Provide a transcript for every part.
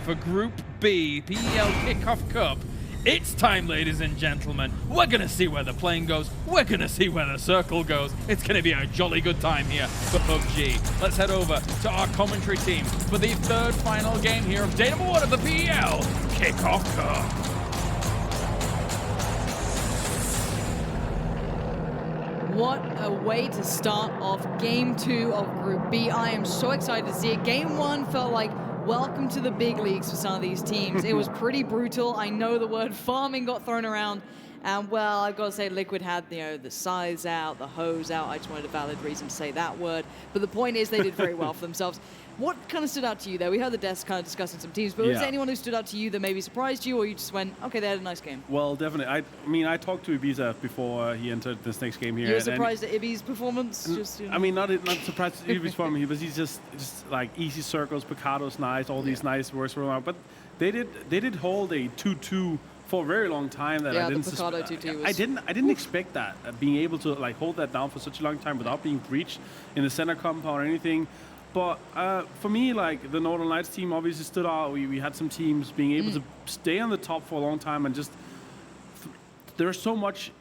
for Group B, PEL Kick-Off Cup. It's time, ladies and gentlemen. We're going to see where the plane goes. We're going to see where the circle goes. It's going to be a jolly good time here for PUBG. Let's head over to our commentary team for the third final game here of day number 1 of the PEL Kick-Off Cup. What a way to start off Game 2 of Group B. I am so excited to see it. Game 1 felt like welcome to the big leagues for some of these teams. It was pretty brutal. I know the word farming got thrown around. And well, I've got to say Liquid had, the scythes out, the hose out. I just wanted a valid reason to say that word. But the point is they did very well for themselves. What kind of stood out to you there? We heard the devs kind of discussing some teams, but was there anyone who stood out to you that maybe surprised you, or you just went, okay, they had a nice game? Well, definitely. I talked to Ibiza before he entered this next game here. You were surprised at Ibi's performance? I mean, not surprised at Ibi's performance, but he's just like easy circles, Picado's nice, all these nice words from him. But they did hold a 2-2 for a very long time. That I didn't the Picado 2-2 was... I didn't expect that, being able to like hold that down for such a long time without being breached in the center compound or anything. But for me, like the Northern Lights team obviously stood out. We had some teams being able to stay on the top for a long time, and just there's so much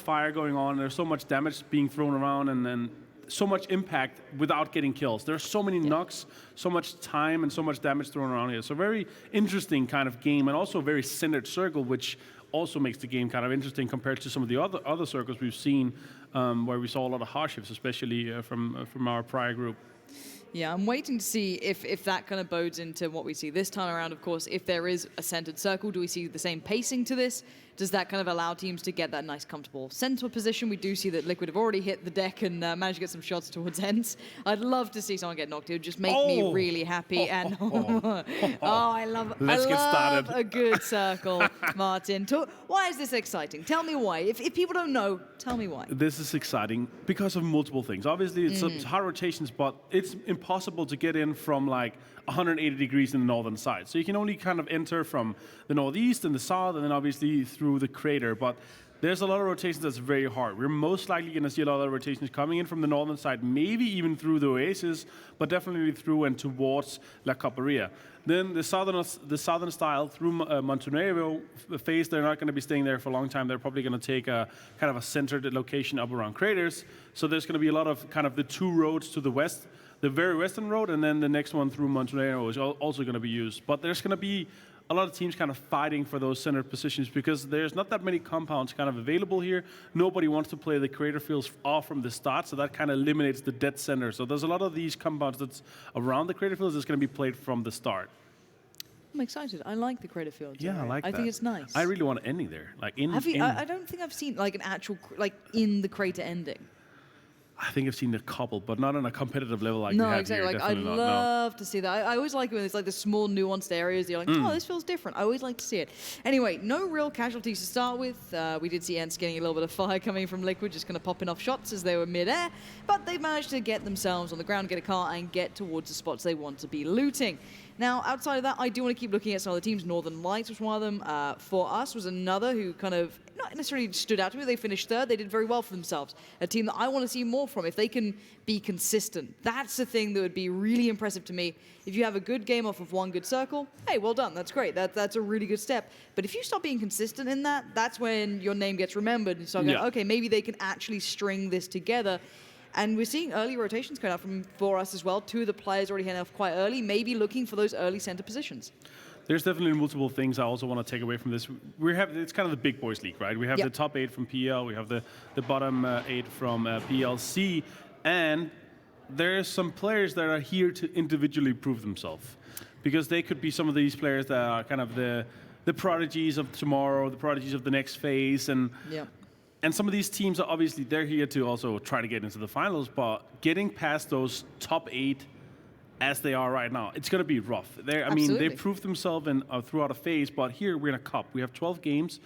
fire going on. There's so much damage being thrown around, and then so much impact without getting kills. There's so many knocks, so much time, and so much damage thrown around here. So very interesting kind of game, and also very centered circle, which also makes the game kind of interesting compared to some of the other circles we've seen, where we saw a lot of hardships, especially from our prior group. Yeah, I'm waiting to see if that kind of bodes into what we see this time around. Of course, if there is a centered circle, do we see the same pacing to this? Does that kind of allow teams to get that nice, comfortable center position? We do see that Liquid have already hit the deck and managed to get some shots towards ENCE. I'd love to see someone get knocked. It would just make me really happy. And I love a good circle, Martin. Why is this exciting? Tell me why. If people don't know, tell me why. This is exciting because of multiple things. Obviously, it's hard rotations, but it's impossible to get in from like 180 degrees in the northern side. So you can only kind of enter from the northeast and the south, and then obviously through the crater. But there's a lot of rotations that's very hard. We're most likely going to see a lot of rotations coming in from the northern side, maybe even through the Oasis, but definitely through and towards La Coparia. Then the southern style through Montenegro FaZe, they're not going to be staying there for a long time. They're probably going to take a kind of a centered location up around craters. So there's going to be a lot of kind of the two roads to the west, the very western road, and then the next one through Montenegro is also going to be used. But there's going to be a lot of teams kind of fighting for those center positions because there's not that many compounds kind of available here. Nobody wants to play the crater fields off from the start, so that kind of eliminates the dead center. So there's a lot of these compounds that's around the crater fields that's going to be played from the start. I'm excited. I like the crater fields. Yeah, I like that. I think it's nice. I really want ending there. Like I don't think I've seen like an actual in the crater ending. I think I've seen a couple, but not on a competitive level like we have exactly. here. Like I'd love to see that. I always like it when it's like the small nuanced areas. You're like, oh, this feels different. I always like to see it. Anyway, no real casualties to start with. We did see ENCE getting a little bit of fire coming from Liquid, just kind of popping off shots as they were mid-air. But they managed to get themselves on the ground, get a car, and get towards the spots they want to be looting. Now, outside of that, I do want to keep looking at some other teams. Northern Lights was one of them. For us was another who kind of not necessarily stood out to me. They finished third. They did very well for themselves. A team that I want to see more from. If they can be consistent, that's the thing that would be really impressive to me. If you have a good game off of one good circle, hey, well done. That's great. That's a really good step. But if you stop being consistent in that, that's when your name gets remembered. And so I'm going, okay, maybe they can actually string this together. And we're seeing early rotations coming out for us as well. Two of the players already heading off quite early, maybe looking for those early center positions. There's definitely multiple things I also want to take away from this. It's kind of the big boys league, right? We have the top 8 from PL, we have the bottom 8 from PLC, and there's some players that are here to individually prove themselves. Because they could be some of these players that are kind of the prodigies of tomorrow, the prodigies of the next phase, and some of these teams are obviously, they're here to also try to get into the finals, but getting past those top 8 as they are right now, it's going to be rough. I mean, they proved themselves throughout a phase, but here we're in a cup. We have 12 games,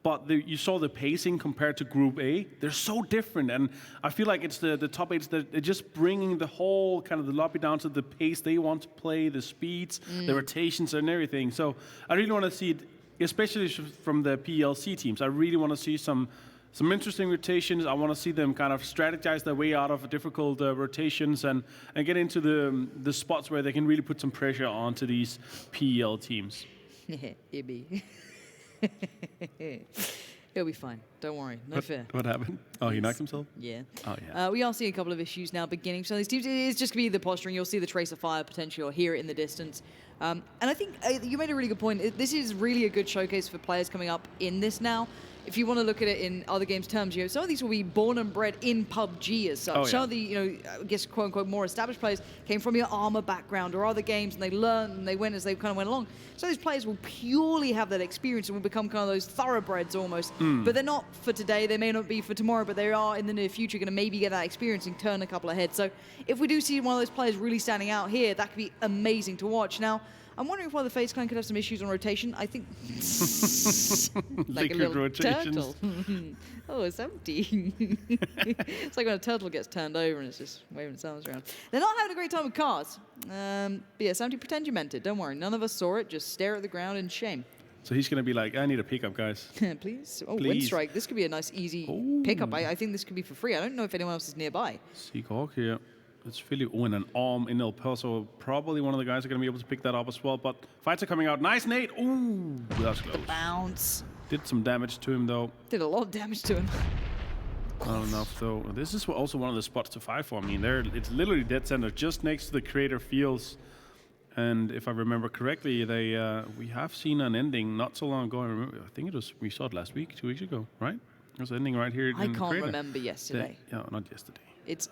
but you saw the pacing compared to Group A. They're so different, and I feel like it's the top 8s that they're just bringing the whole kind of the lobby down to the pace they want to play, the speeds, the rotations, and everything. So I really want to see it, especially from the PLC teams. I really want to see some some interesting rotations. I want to see them kind of strategize their way out of difficult rotations and get into the spots where they can really put some pressure onto these PEL teams. Ibby. He'll be fine. Don't worry. No fear. What happened? Oh, he knocked himself? Yeah. Oh, yeah. We are seeing a couple of issues now beginning. So these teams, it's just going to be the posturing. You'll see the trace of fire potential here in the distance. And I think you made a really good point. This is really a good showcase for players coming up in this now. If you want to look at it in other games terms, some of these will be born and bred in PUBG as such. Oh, yeah. Some of the, I guess, quote-unquote, more established players came from your Armor background or other games, and they learned and they went as they kind of went along. So these players will purely have that experience and will become kind of those thoroughbreds almost. But they're not for today, they may not be for tomorrow, but they are in the near future going to maybe get that experience and turn a couple of heads. So if we do see one of those players really standing out here, that could be amazing to watch. Now, I'm wondering if one of the FaZe Clan could have some issues on rotation. I think like a little turtle. Oh, it's empty. It's like when a turtle gets turned over and it's just waving its arms around. They're not having a great time with cars. But yeah, Samty, pretend you meant it. Don't worry. None of us saw it. Just stare at the ground in shame. So he's going to be like, I need a pickup, guys. Please. Oh, Please. Winstrike. This could be a nice, easy pickup. I think this could be for free. I don't know if anyone else is nearby. Seekorg here. It's really, and an arm in El Paso. Probably one of the guys are going to be able to pick that up as well. But fights are coming out. Nice nade. Ooh, that's close. Bounce. Did some damage to him, though. Did a lot of damage to him. Not enough, though. This is also one of the spots to fight for. I mean, it's literally dead center, just next to the creator fields. And if I remember correctly, we have seen an ending not so long ago. I think we saw it last week, 2 weeks ago, right? It was ending right here. I can't remember yesterday. No, not yesterday.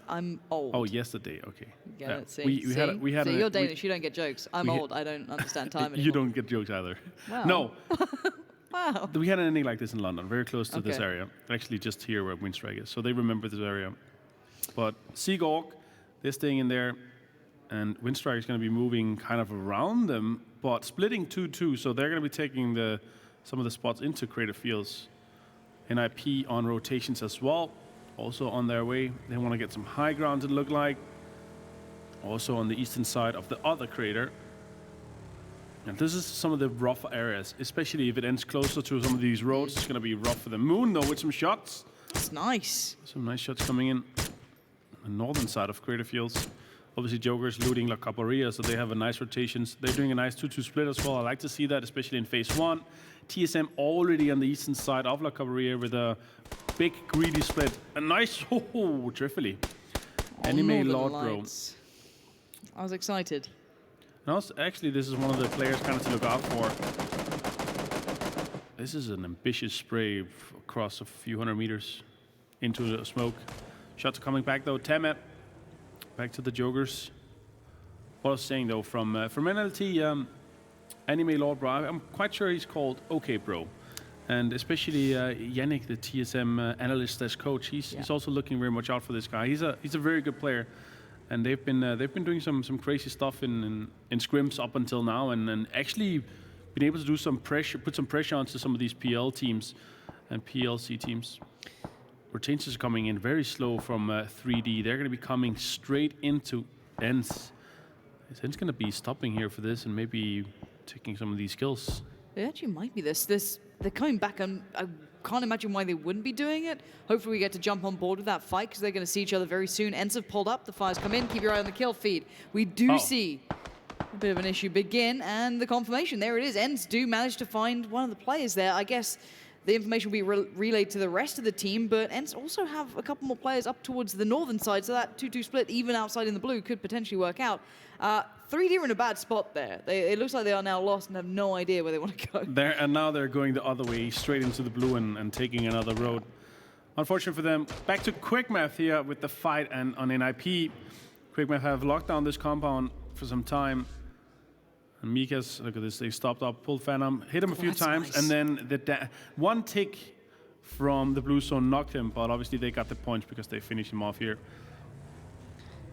I'm old. Oh, yesterday. Okay. Yeah, see. We had you're Danish. You don't get jokes. I'm old. I don't understand time anymore. You don't get jokes either. Wow. No. Wow. We had an ending like this in London, very close to this area. Actually, just here where Winstrike is. So they remember this area. But Seekorg, they're staying in there, and Winstrike is going to be moving kind of around them, but splitting 2-2. So they're going to be taking some of the spots into creative fields. NIP on rotations as well. Also on their way. They want to get some high ground, it look like. Also on the eastern side of the other crater. And this is some of the rough areas, especially if it ends closer to some of these roads. It's going to be rough for the Moon, though, with some shots. It's nice. Some nice shots coming in. The northern side of crater fields. Obviously, Joker's looting La Capoeira, so they have a nice rotations. They're doing a nice 2-2 split as well. I like to see that, especially in phase 1. TSM already on the eastern side of La Capoeira with a big greedy split. A nice, Triffily. Anime Lord, bro. I was excited. And also, actually, this is one of the players kind of to look out for. This is an ambitious spray across a few hundred meters into the smoke. Shots are coming back, though. Temet. Back to the Jokers. What I was saying, though, from NLT, Anime Lord, bro, I'm quite sure he's called OK Bro. And especially Yannick, the TSM analyst/coach, he's also looking very much out for this guy. He's a very good player, and they've been doing some crazy stuff in scrims up until now, and actually been able to do some pressure, put some pressure onto some of these PL teams and PLC teams. Rotations are coming in very slow from 3D. They're going to be coming straight into ENCE. ENCE going to be stopping here for this and maybe taking some of these kills. It actually might be this. They're coming back, and I can't imagine why they wouldn't be doing it. Hopefully we get to jump on board with that fight, because they're going to see each other very soon. ENCE have pulled up. The fires come in. Keep your eye on the kill feed. We do see a bit of an issue begin, and the confirmation. There it is. ENCE do manage to find one of the players there. I guess the information will be relayed to the rest of the team, but ENCE also have a couple more players up towards the northern side, so that 2-2 split, even outside in the blue, could potentially work out. 3D are in a bad spot there. It looks like they are now lost and have no idea where they want to go. And now they're going the other way, straight into the blue and taking another road. Unfortunate for them. Back to Quickmath here with the fight and on NIP. Quickmath have locked down this compound for some time. And Mika's, look at this, they stopped up, pulled Phantom, hit him a few times, nice. And then one tick from the blue zone knocked him, but obviously they got the points because they finished him off here.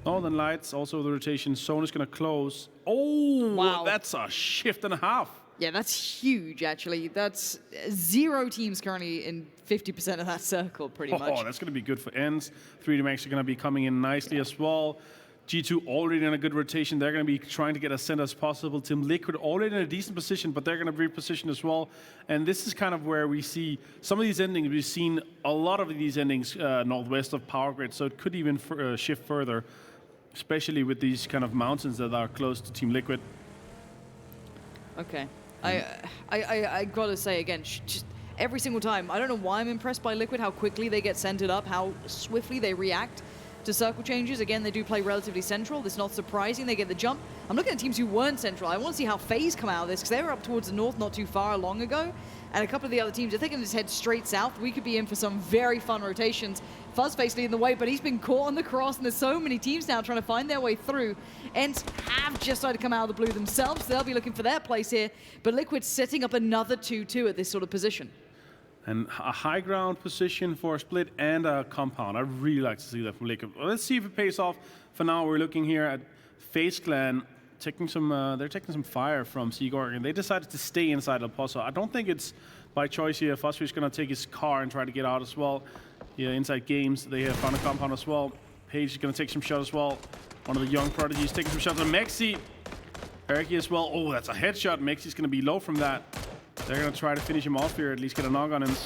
Northern Lights, also the rotation. Zone is going to close. Oh, wow. That's a shift and a half. Yeah, that's huge, actually. That's 0 teams currently in 50% of that circle, pretty much. Oh, that's going to be good for ENCE. 3D Max are going to be coming in nicely as well. G2 already in a good rotation. They're going to be trying to get as center as possible. Team Liquid already in a decent position, but they're going to reposition as well. And this is kind of where we see some of these endings. We've seen a lot of these endings northwest of Power Grid, so it could even shift further, especially with these kind of mountains that are close to Team Liquid. Okay. I gotta say again, just every single time, I don't know why I'm impressed by Liquid, how quickly they get centered up, how swiftly they react to circle changes. Again, they do play relatively central. That's not surprising. They get the jump. I'm looking at teams who weren't central. I want to see how FaZe come out of this, because they were up towards the north not too far long ago. And a couple of the other teams, if they can just head straight south, we could be in for some very fun rotations. Fuzzface leading the way, but he's been caught on the cross, and there's so many teams now trying to find their way through. ENCE have just started to come out of the blue themselves, so they'll be looking for their place here. But Liquid setting up another 2-2 at this sort of position. And a high ground position for a split and a compound. I really like to see that from Liquid. Well, let's see if it pays off. For now, we're looking here at FaZe Clan taking some. They're taking some fire from Seekorg, and they decided to stay inside El Pozo. I don't think it's by choice here. Fuzzface is going to take his car and try to get out as well. Yeah, InsideGames, they have found a compound as well. Page is going to take some shots as well. One of the young prodigies taking some shots on Mexi. Erky as well. Oh, that's a headshot. Mexi's going to be low from that. They're going to try to finish him off here, at least get a knock on him.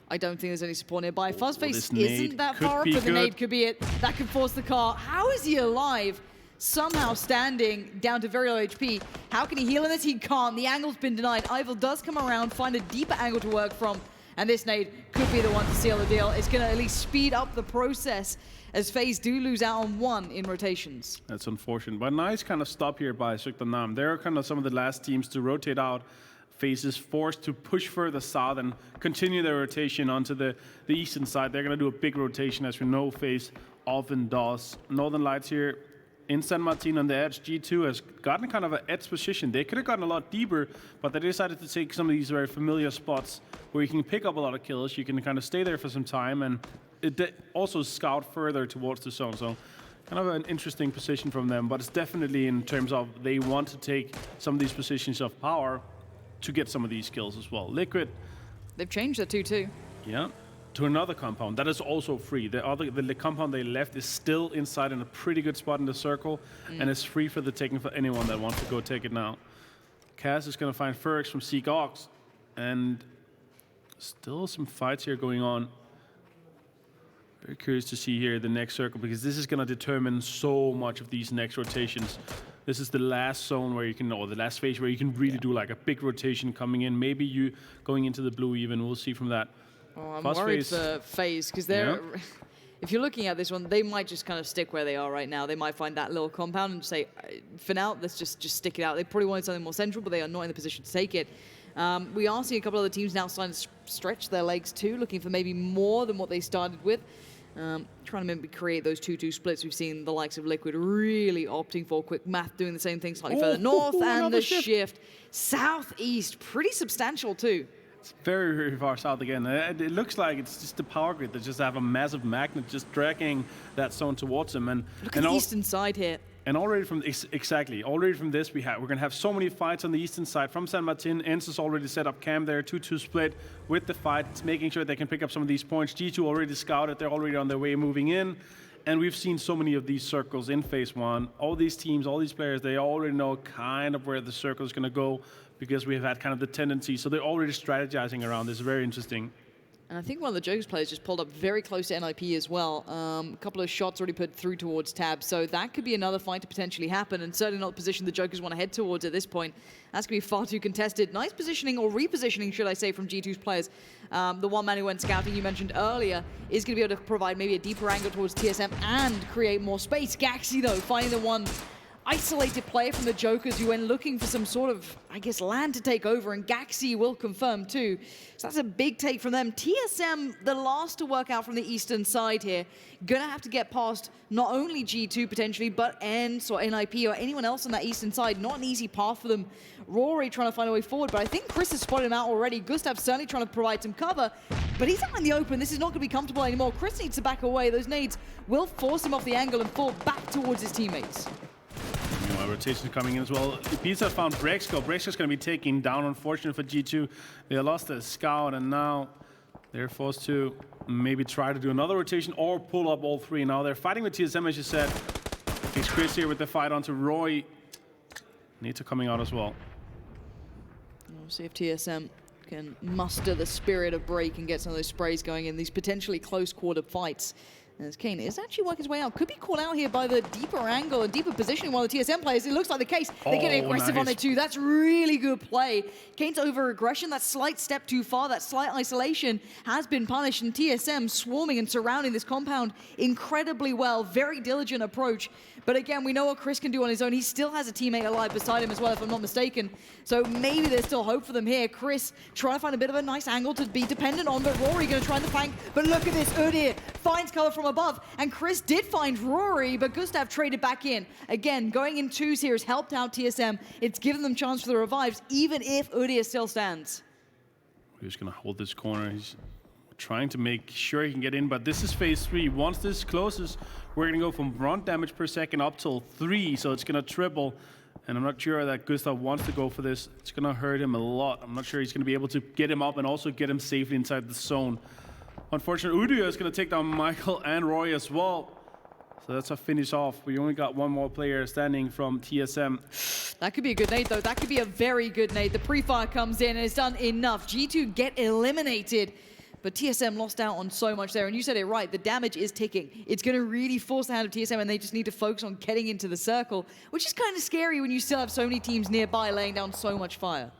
I don't think there's any support nearby. Fuzzface Well, isn't that far up, but the nade could be it. That could force the car. How is he alive? Somehow standing down to very low HP. How can he heal in this? He can't. The angle's been denied. Ivil does come around, find a deeper angle to work from, and this nade could be the one to seal the deal. It's going to at least speed up the process, as FaZe do lose out on one in rotations. That's unfortunate, but nice kind of stop here by Zoekt and Naam. They're kind of some of the last teams to rotate out. FaZe is forced to push further south and continue their rotation onto the eastern side. They're going to do a big rotation, as we know FaZe often does. Northern Lights here in San Martin on the edge. G2 has gotten kind of an edge position. They could have gotten a lot deeper, but they decided to take some of these very familiar spots where you can pick up a lot of kills. You can kind of stay there for some time and also scout further towards the zone. So kind of an interesting position from them, but it's definitely in terms of they want to take some of these positions of power to get some of these kills as well. Liquid, they've changed the 2-2. Yeah, to another compound that is also free. The compound they left is still inside in a pretty good spot in the circle, and it's free for the taking for anyone that wants to go take it now. Kaz is going to find Ferrex from Seekorg, and still some fights here going on. Very curious to see here the next circle, because this is going to determine so much of these next rotations. This is the last zone where you can, or the last phase where you can really do like a big rotation coming in. Maybe you going into the blue even. We'll see from that. Oh, I'm worried for FaZe, because they're... Yeah. If you're looking at this one, they might just kind of stick where they are right now. They might find that little compound and say, for now, let's just stick it out. They probably wanted something more central, but they are not in the position to take it. We are seeing a couple of other teams now starting to stretch their legs too, looking for maybe more than what they started with. Trying to maybe create those 2-2 splits. We've seen the likes of Liquid really opting for Quickmath, doing the same thing slightly further north, and the shift southeast, pretty substantial too. It's very, very far south again. It looks like it's just the power grid that just have a massive magnet just dragging that zone towards them. And look at the eastern side here. And already from already from this, we're going to have so many fights on the eastern side from San Martin. ENCE has already set up camp there, 2-2 split with the fight, making sure they can pick up some of these points. G2 already scouted, they're already on their way moving in. And we've seen so many of these circles in Phase 1. All these teams, all these players, they already know kind of where the circle is going to go, because we've had kind of the tendency. So they're already strategizing around this. Very interesting. And I think one of the Jokers players just pulled up very close to NIP as well. A couple of shots already put through towards Tab. So that could be another fight to potentially happen, and certainly not the position the Jokers want to head towards at this point. That's going to be far too contested. Nice positioning, or repositioning, should I say, from G2's players. The one man who went scouting you mentioned earlier is going to be able to provide maybe a deeper angle towards TSM and create more space. Gaxi, though, finding the one isolated player from the Jokers who went looking for some sort of, I guess, land to take over, and Gaxi will confirm too. So that's a big take from them. TSM, the last to work out from the eastern side here, gonna have to get past not only G2 potentially, but ENCE or NIP or anyone else on that eastern side. Not an easy path for them. Rory trying to find a way forward, but I think Chris has spotted him out already. Gustav certainly trying to provide some cover, but he's out in the open. This is not gonna be comfortable anymore. Chris needs to back away. Those nades will force him off the angle and fall back towards his teammates. Rotation coming in as well. Pizza found Brexco. Brexco's going to be taken down, unfortunately for G2. They lost their scout, and now they're forced to maybe try to do another rotation or pull up all three. Now they're fighting with TSM, as you said. Takes Chris here with the fight onto Roy. Nita coming out as well. We'll see if TSM can muster the spirit of break and get some of those sprays going in these potentially close quarter fights. As Kane is actually working his way out. Could be caught out here by the deeper angle and deeper positioning while the TSM players. It looks like the case. They're getting aggressive on it too. That's really good play. Kane's over-aggression, that slight step too far, that slight isolation has been punished. And TSM swarming and surrounding this compound incredibly well. Very diligent approach. But again, we know what Chris can do on his own. He still has a teammate alive beside him as well, if I'm not mistaken. So maybe there's still hope for them here. Chris trying to find a bit of a nice angle to be dependent on, but Rory going to try the flank. But look at this, Udyr finds cover from above. And Chris did find Rory, but Gustav traded back in. Again, going in twos here has helped out TSM. It's given them chance for the revives, even if Udyr still stands. We're just going to hold this corner. He's trying to make sure he can get in, but this is phase 3. Once this closes, we're going to go from 1 damage per second up till 3, so it's going to triple. And I'm not sure that Gustav wants to go for this. It's going to hurt him a lot. I'm not sure he's going to be able to get him up and also get him safely inside the zone. Unfortunately, Udyr is going to take down Michael and Roy as well. So that's a finish off. We only got one more player standing from TSM. That could be a good nade, though. That could be a very good nade. The pre-fire comes in and it's done enough. G2 get eliminated. But TSM lost out on so much there. And you said it right, the damage is ticking. It's going to really force the hand of TSM, and they just need to focus on getting into the circle, which is kind of scary when you still have so many teams nearby laying down so much fire.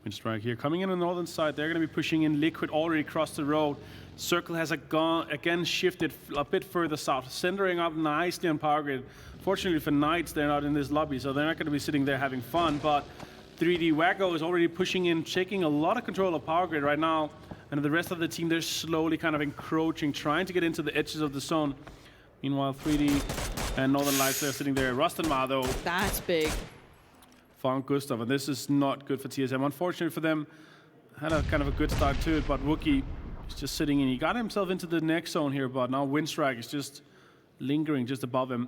Winstrike here, coming in on the northern side. They're going to be pushing in. Liquid already across the road. Circle has again shifted a bit further south, centering up nicely on Power Grid. Fortunately for Knights, they're not in this lobby, so they're not going to be sitting there having fun. But 3D Wacko is already pushing in, taking a lot of control of Power Grid right now. And the rest of the team, they're slowly kind of encroaching, trying to get into the edges of the zone. Meanwhile, 3D and Northern Lights, they're sitting there. Rustenmar, though. That's big. Found Gustav, and this is not good for TSM. Unfortunately for them, had a kind of a good start to it, but Wookie is just sitting in. He got himself into the next zone here, but now Winstrike is just lingering just above him.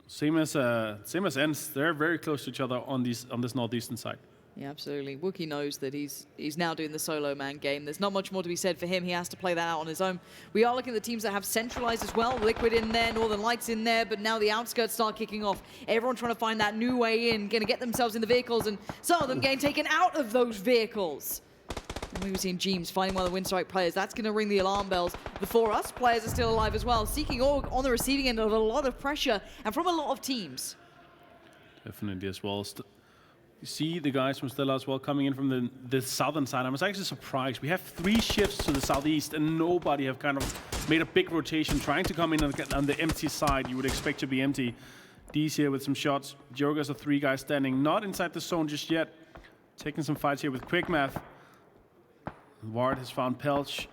Same as ENCE. They're very close to each other on this northeastern side. Yeah, absolutely. Wookie knows that he's now doing the solo man game. There's not much more to be said for him. He has to play that out on his own. We are looking at the teams that have centralized as well. Liquid in there, Northern Lights in there, but now the outskirts start kicking off. Everyone trying to find that new way in, going to get themselves in the vehicles, and some of them getting taken out of those vehicles. And we've seen James finding one of the Winstrike players. That's going to ring the alarm bells. The 4US players are still alive as well. Seekorg on the receiving end of a lot of pressure, and from a lot of teams. Definitely as well. You see the guys from Stella as well coming in from the southern side. I was actually surprised. We have 3 shifts to the southeast, and nobody have kind of made a big rotation trying to come in on the empty side. You would expect to be empty. D's here with some shots. Jogas are 3 guys standing, not inside the zone just yet. Taking some fights here with Quickmath. Ward has found Pelch.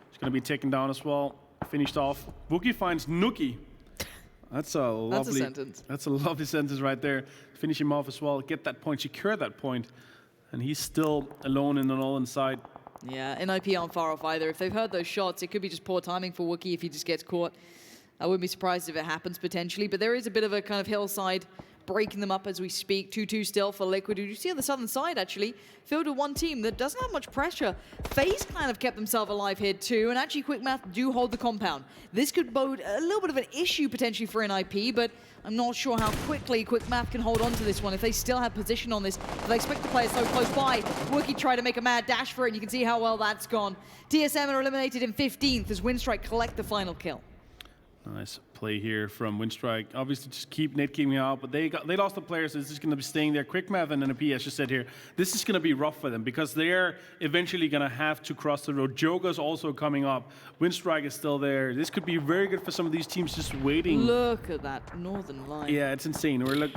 He's going to be taken down as well. Finished off. Wookie finds Nookie. That's a lovely sentence. That's a lovely sentence right there. Finish him off as well. Get that point, secure that point, and he's still alone in the northern side. Yeah, NIP aren't far off either. If they've heard those shots, it could be just poor timing for Wookie if he just gets caught. I wouldn't be surprised if it happens potentially, but there is a bit of a kind of hillside breaking them up as we speak. 2-2 still for Liquid. You see on the southern side, actually, filled with one team that doesn't have much pressure. FaZe Clan have kept themselves alive here too, and actually Quickmath do hold the compound. This could bode a little bit of an issue potentially for NIP, but I'm not sure how quickly Quickmath can hold on to this one. If they still have position on this, they expect the players so close by. Wookie tried to make a mad dash for it, and you can see how well that's gone. TSM are eliminated in 15th as Winstrike collect the final kill. Nice play here from Winstrike. Obviously, just keep net keeping out, but they lost the players. So it's just going to be staying there. Quickmath and NP, as you said here, this is going to be rough for them because they're eventually going to have to cross the road. Joga's also coming up. Winstrike is still there. This could be very good for some of these teams just waiting. Look at that northern line. Yeah, it's insane. We're like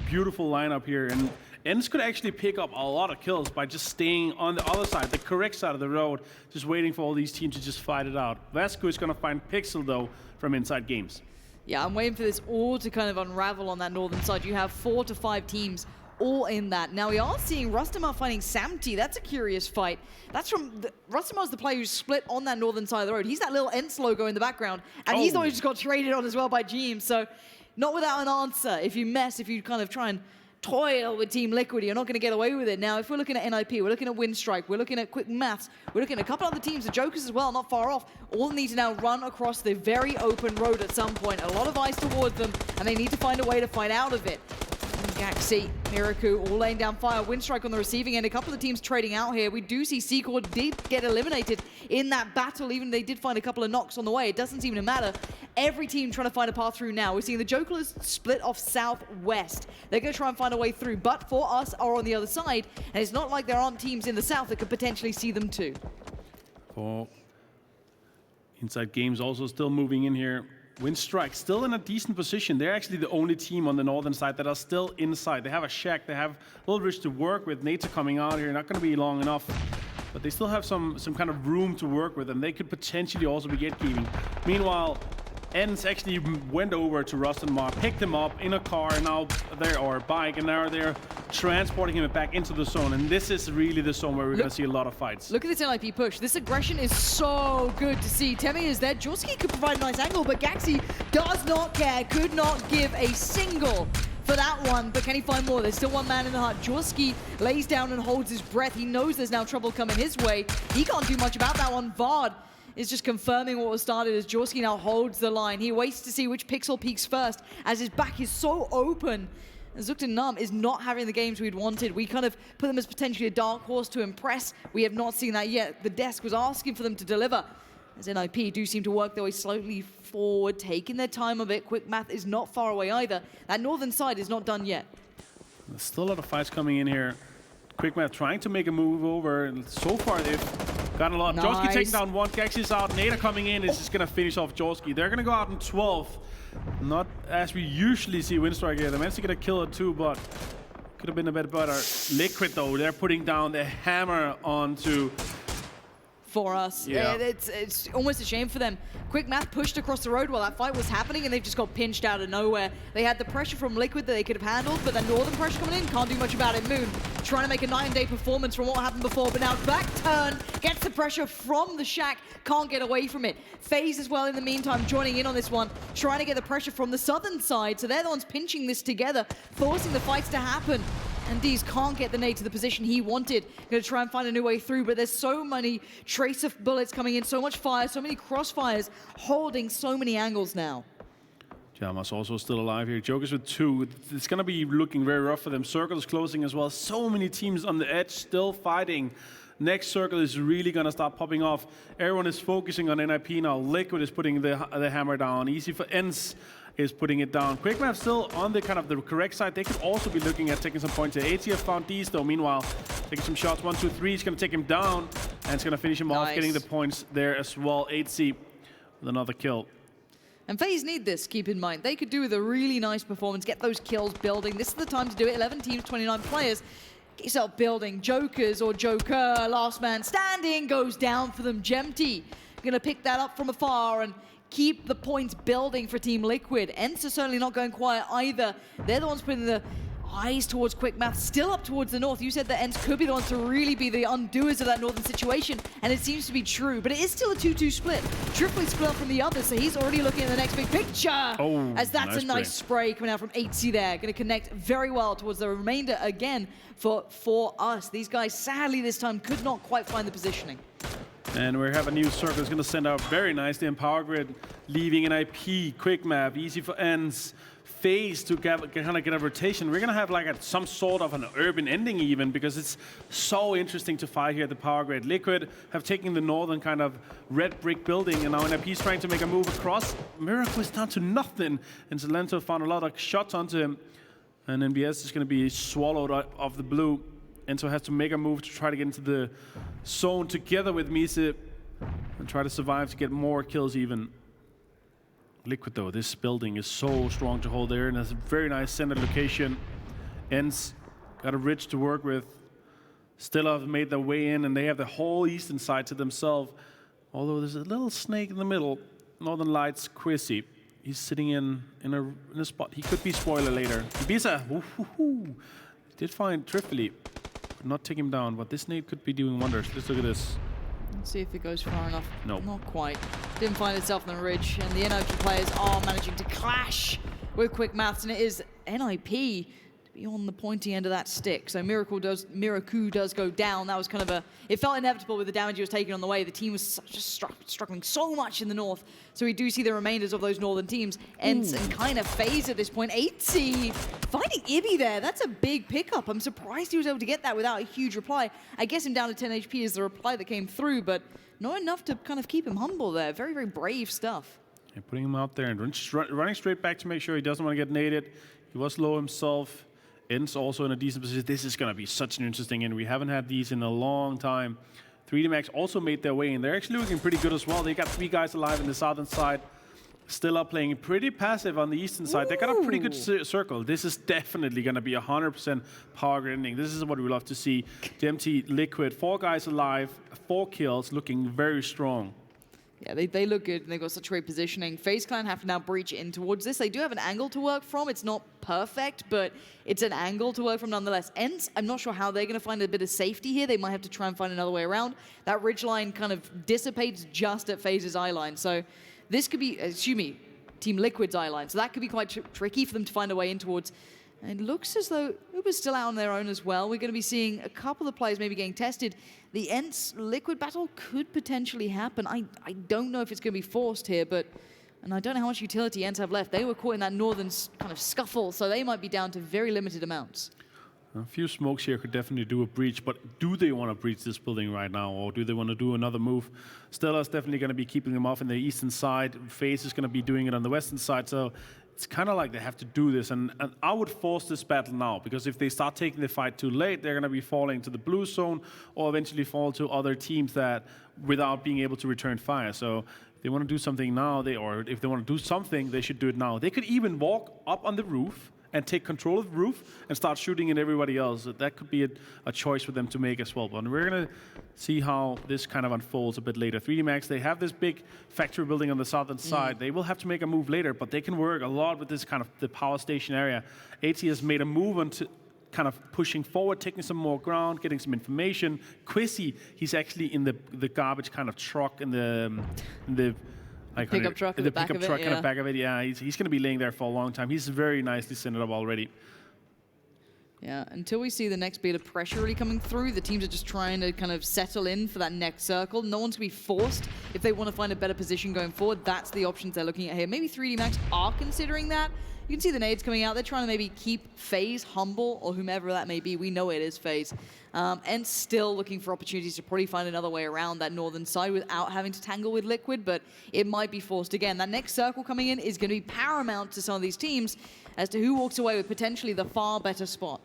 beautiful lineup here, and ENCE could actually pick up a lot of kills by just staying on the other side, the correct side of the road, just waiting for all these teams to just fight it out. Vasco is going to find Pixel though from InsideGames. Yeah, I'm waiting for this all to kind of unravel on that northern side. You have 4 to 5 teams all in that. Now we are seeing Rustenmar fighting Samty. That's a curious fight. That's from Rustenmar's the player who's split on that northern side of the road. He's that little ENCE logo in the background, and he's the one who just got traded on as well by James. So not without an answer. If you kind of try and toil with Team Liquid. You're not going to get away with it. Now, if we're looking at NIP, we're looking at Winstrike, we're looking at Quickmath, we're looking at a couple other teams, the Jokers as well, not far off, all need to now run across the very open road at some point. A lot of ice towards them, and they need to find a way to fight out of it. Gaxi, Miraku, all laying down fire. Winstrike on the receiving end. A couple of teams trading out here. We do see Seekorg did get eliminated in that battle, even they did find a couple of knocks on the way. It doesn't seem to matter. Every team trying to find a path through now. We're seeing the Jokers split off southwest. They're going to try and find a way through, but for us are on the other side, and it's not like there aren't teams in the south that could potentially see them too. For InsideGames also still moving in here. Winstrike still in a decent position. They're actually the only team on the northern side that are still inside. They have a shack, they have a little bridge to work with. Nates are coming out here, not going to be long enough. But they still have some kind of room to work with, and they could potentially also be gatekeeping. Meanwhile, ENCE actually went over to Rustenmar, picked him up in a car, and now or a bike, and now they're transporting him back into the zone. And this is really the zone where we're going to see a lot of fights. Look at this NIP push. This aggression is so good to see. Temi is there. Jorski could provide a nice angle, but Gaxi does not care, could not give a single for that one, but can he find more? There's still one man in the hut. Jorski lays down and holds his breath. He knows there's now trouble coming his way. He can't do much about that one. Vard is just confirming what was started as Jorski now holds the line. He waits to see which pixel peaks first, as his back is so open. Zoekt and Naam is not having the games we'd wanted. We kind of put them as potentially a dark horse to impress. We have not seen that yet. The desk was asking for them to deliver, as NIP do seem to work their way slowly forward, taking their time a bit. Quickmath is not far away either. That northern side is not done yet. There's still a lot of fights coming in here. Quickmath trying to make a move over, and so far they've got a lot. Nice. Jorski taking down one, Gaxi's out, Nada coming in is just going to finish off Jorski. They're going to go out in 12th. Not as we usually see Winstrike here. They managed to get a kill or two, but could have been a bit better. Liquid though, they're putting down the hammer onto for us. Yeah. It's almost a shame for them. Quickmath pushed across the road while that fight was happening, and they've just got pinched out of nowhere. They had the pressure from Liquid that they could have handled, but the northern pressure coming in, can't do much about it. Moon trying to make a night and day performance from what happened before, but now back turn, gets the pressure from the shack, can't get away from it. FaZe as well in the meantime joining in on this one, trying to get the pressure from the southern side, so they're the ones pinching this together, forcing the fights to happen. And Dees can't get the nade to the position he wanted. Gonna try and find a new way through, but there's so many trace of bullets coming in, so much fire, so many crossfires, holding so many angles now. Pyjamas also still alive here. Jokers with 2. It's gonna be looking very rough for them. Circle is closing as well. So many teams on the edge still fighting. Next circle is really gonna start popping off. Everyone is focusing on NIP now. Liquid is putting the hammer down. Easy for ENCE is putting it down. Quickmath still on the kind of the correct side. They could also be looking at taking some points here. ATF found Dees though. Meanwhile, taking some shots. 1, 2, 3. He's gonna take him down, and it's gonna finish him off, getting the points there as well. 8C with another kill. And FaZe need this, keep in mind. They could do with a really nice performance, get those kills building. This is the time to do it. 11 teams, 29 players. Get yourself building. Jokers or Joker, last man standing, goes down for them. Gemty gonna pick that up from afar and keep the points building for Team Liquid. ENCE are certainly not going quiet either. They're the ones putting the eyes towards Quickmath, still up towards the north. You said that ENCE could be the ones to really be the undoers of that northern situation, and it seems to be true, but it is still a 2-2 split. Triply split up from the other, so he's already looking at the next big picture. Oh, as that's a nice spray coming out from 8C there. Going to connect very well towards the remainder again for us. These guys, sadly this time, could not quite find the positioning. And we have a new circle. It's going to send out very nicely in Power Grid, leaving an IP, Quickmath, easy for ENCE, FaZe to kind of get a rotation. We're going to have like some sort of an urban ending even, because it's so interesting to fight here at the Power Grid. Liquid have taken the northern kind of red brick building, and now NIP's trying to make a move across. Miracle is down to nothing, and Zalento found a lot of shots onto him, and NBS is going to be swallowed off the blue. Enzo has to make a move to try to get into the zone together with Mise and try to survive to get more kills even. Liquid though, this building is so strong to hold there, and has a very nice centered location. ENCE got a ridge to work with. Still have made their way in, and they have the whole eastern side to themselves. Although there's a little snake in the middle. Northern Lights, Quizzy. He's sitting in a spot. He could be spoiler later. Ibiza, did find Trifly. Not take him down, but this nade could be doing wonders. Let's look at this. Let's see if it goes far enough. No. Not quite. Didn't find itself on the ridge, and the NIP players are managing to clash with Quickmaths, and it is NIP to be on the pointy end of that stick. So Miracle does go down. That was kind of it felt inevitable with the damage he was taking on the way. The team was just struggling so much in the north. So we do see the remainders of those northern teams. ENCE and kind of FaZe at this point. 8C finding Ibby there. That's a big pickup. I'm surprised he was able to get that without a huge reply. I guess him down to 10 HP is the reply that came through, but not enough to kind of keep him humble there. Very, very brave stuff. Yeah, putting him out there and running straight back to make sure he doesn't want to get naded. He was low himself. ENCE also in a decent position. This is going to be such an interesting end. We haven't had these in a long time. 3D Max also made their way in. They're actually looking pretty good as well. They got 3 guys alive in the southern side. Still up playing pretty passive on the eastern side. They got a pretty good circle. This is definitely going to be 100% power grid ending. This is what we love to see. DMT Liquid, 4 guys alive, 4 kills, looking very strong. Yeah, they look good, and they've got such great positioning. FaZe Clan have to now breach in towards this. They do have an angle to work from. It's not perfect, but it's an angle to work from nonetheless. ENCE, I'm not sure how they're going to find a bit of safety here. They might have to try and find another way around. That ridge line kind of dissipates just at FaZe's eye line. So this could be, Team Liquid's eye line. So that could be quite tricky for them to find a way in towards. And it looks as though Uber's still out on their own as well. We're going to be seeing a couple of players maybe getting tested. The ENCE Liquid battle could potentially happen. I don't know if it's going to be forced here, and I don't know how much utility ENCE have left. They were caught in that northern kind of scuffle, so they might be down to very limited amounts. A few smokes here could definitely do a breach, but do they want to breach this building right now, or do they want to do another move? Stella's definitely going to be keeping them off in the eastern side. FaZe is going to be doing it on the western side, so it's kind of like they have to do this, and I would force this battle now, because if they start taking the fight too late, they're going to be falling to the blue zone, or eventually fall to other teams that, without being able to return fire. So if they want to do something now, or if they want to do something, they should do it now. They could even walk up on the roof and take control of the roof and start shooting at everybody else. That could be a choice for them to make as well. But we're going to see how this kind of unfolds a bit later. 3D Max, they have this big factory building on the southern side. They will have to make a move later, but they can work a lot with this kind of the power station area. AT has made a move onto kind of pushing forward, taking some more ground, getting some information. Quizzy, he's actually in the garbage kind of truck in the pickup truck in the back of it. Yeah, he's going to be laying there for a long time. He's very nicely centered up already. Yeah, until we see the next bit of pressure really coming through, the teams are just trying to kind of settle in for that next circle. No one's going to be forced if they want to find a better position going forward. That's the options they're looking at here. Maybe 3D Max are considering that. You can see the nades coming out. They're trying to maybe keep FaZe humble, or whomever that may be. We know it is FaZe. And still looking for opportunities to probably find another way around that northern side without having to tangle with Liquid, but it might be forced again. That next circle coming in is going to be paramount to some of these teams as to who walks away with potentially the far better spot.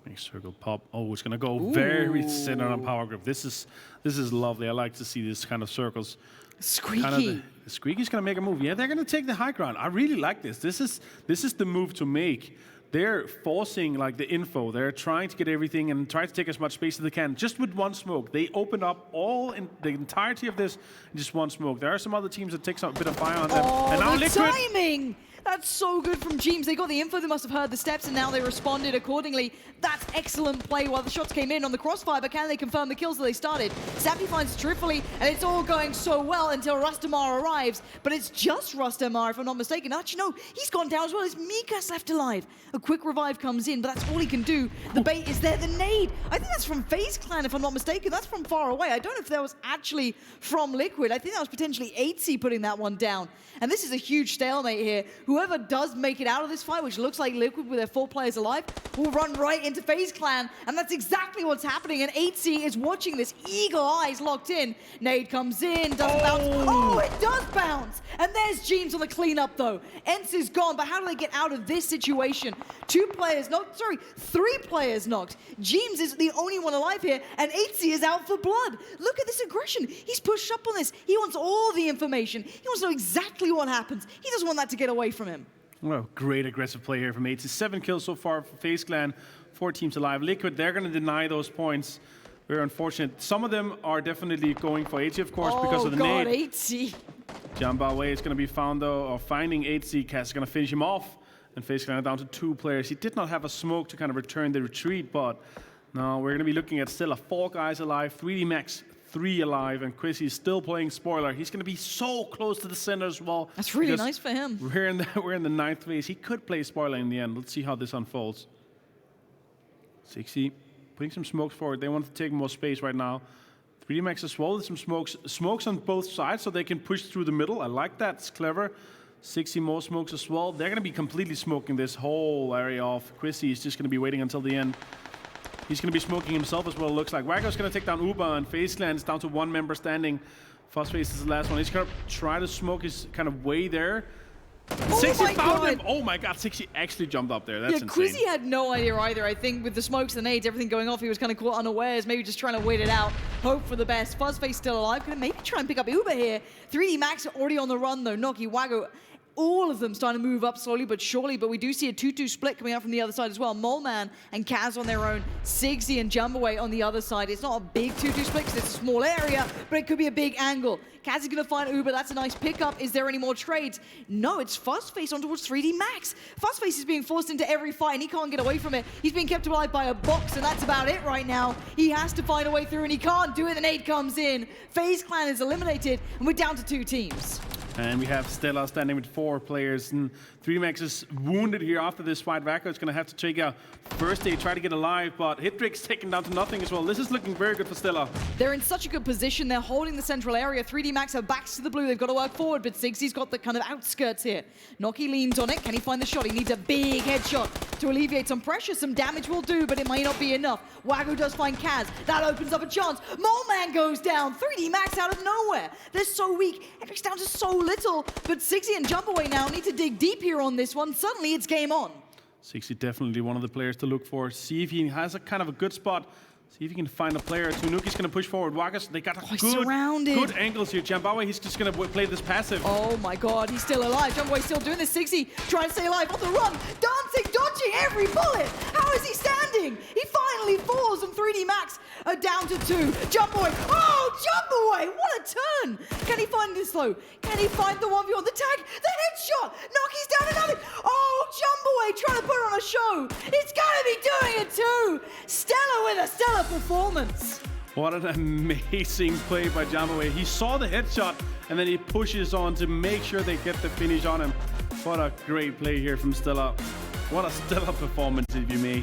Next circle pop. Oh, it's going to go very centered on power grip. This is lovely. I like to see this kind of circles. Squeaky. Squeaky's going to make a move. Yeah, they're going to take the high ground. I really like this. This is the move to make. They're forcing like the info. They're trying to get everything and try to take as much space as they can. Just with one smoke. They open up the entirety of this in just one smoke. There are some other teams that take a bit of fire on them. Oh, and now the Liquid. timing! That's so good from Jeems. They got the info, they must have heard the steps, and now they responded accordingly. That's excellent play while the shots came in on the crossfire, but can they confirm the kills that they started? Sappy finds Trifoli, and it's all going so well until Rustamar arrives, but it's just Rustamar, if I'm not mistaken. Actually, no, he's gone down as well. It's Mikas left alive. A quick revive comes in, but that's all he can do. The bait is there, the nade. I think that's from FaZe Clan, if I'm not mistaken. That's from far away. I don't know if that was actually from Liquid. I think that was potentially 8C putting that one down. And this is a huge stalemate here. Whoever does make it out of this fight, which looks like Liquid with their 4 players alive, will run right into FaZe Clan, and that's exactly what's happening, and 8C is watching this, eagle eyes locked in. Nade comes in, doesn't bounce. Oh, it does bounce! And there's Jeems on the cleanup, though. ENCE is gone, but how do they get out of this situation? 3 players knocked. Jeems is the only one alive here, and 8C is out for blood. Look at this aggression. He's pushed up on this. He wants all the information. He wants to know exactly what happens. He doesn't want that to get away from him. Well, great aggressive play here from 8C. 7 kills so far for FaZe Clan. 4 teams alive. Liquid, they're going to deny those points. Very unfortunate. Some of them are definitely going for 8C, of course, because of the nade. 8C. Jamba Way is going to be found, though, or finding 8C. Cass is going to finish him off. And FaZe Clan are down to 2 players. He did not have a smoke to kind of return the retreat, but now we're going to be looking at still 4 guys alive. 3D Max, 3 alive, and Quizzy is still playing spoiler. He's going to be so close to the center as well. That's really nice for him. We're in the 9th phase. He could play spoiler in the end. Let's see how this unfolds. 60 putting some smokes forward. They want to take more space right now. 3D Max as well with some smokes on both sides so they can push through the middle. I like that. It's clever. 60 more smokes as well. They're going to be completely smoking this whole area off. Chrissy is just going to be waiting until the end. He's going to be smoking himself as well, it looks like. Waggo's going to take down Uber, and FaZe Clan is down to 1 member standing. FaZe is the last one. He's going to try to smoke his kind of way there. 60 found him! Oh my god, 60 actually jumped up there. That's insane. Quizzy had no idea either. I think with the smokes, the nades, everything going off, he was kind of caught unawares, maybe just trying to wait it out, hope for the best. Fuzzface still alive, gonna maybe try and pick up Uber here. 3D Max already on the run though. Noki, Waggo, all of them starting to move up slowly but surely, but we do see a 2-2 split coming out from the other side as well. Moleman and Kaz on their own, Sigsy and Jumbaway on the other side. It's not a big 2-2 split because it's a small area, but it could be a big angle. Kaz is going to find Uber. That's a nice pickup. Is there any more trades? No, it's Fuzzface on towards 3D Max. Fuzzface is being forced into every fight, and he can't get away from it. He's being kept alive by a box, and that's about it right now. He has to find a way through, and he can't do it. The nade comes in. FaZe Clan is eliminated, and we're down to 2 teams. And we have Stella standing with 4 players. And 3D Max is wounded here after this fight. Vacco is going to have to take a first aid, try to get alive, but Hittrick's taken down to nothing as well. This is looking very good for Stella. They're in such a good position. They're holding the central area. 3D Max have backs to the blue. They've got to work forward, but Sigsy's got the kind of outskirts here. Noki leans on it. Can he find the shot? He needs a big headshot to alleviate some pressure. Some damage will do, but it might not be enough. Waggo does find Kaz. That opens up a chance. Moleman goes down. 3D Max out of nowhere. They're so weak. Hittrick's down to so little, but Sigsy and Jumpaway now need to dig deep here on this one. Suddenly it's game on. Sigsy definitely one of the players to look for. See if he has a kind of a good spot. See if he can find a player or two. Nuki's going to push forward. Wagas, they got good angles here. Jambawe, he's just going to play this passive. Oh my god, he's still alive. Jumpaway's still doing this. Sigsy trying to stay alive on the run. Dancing, dodging every bullet. How is he standing? He finally falls, and 3D Max are down to 2. Jumpaway. Oh, Jumpaway, what a turn. Can he find this though? Can he find the 1v1? The tag, the headshot. Noki's down another. Oh, Jumpaway trying to put on a show. He's got to be doing it too. Stella with a stellar performance. What an amazing play by Jumbaway. He saw the headshot and then he pushes on to make sure they get the finish on him. What a great play here from Stella. What a Stella performance, if you may.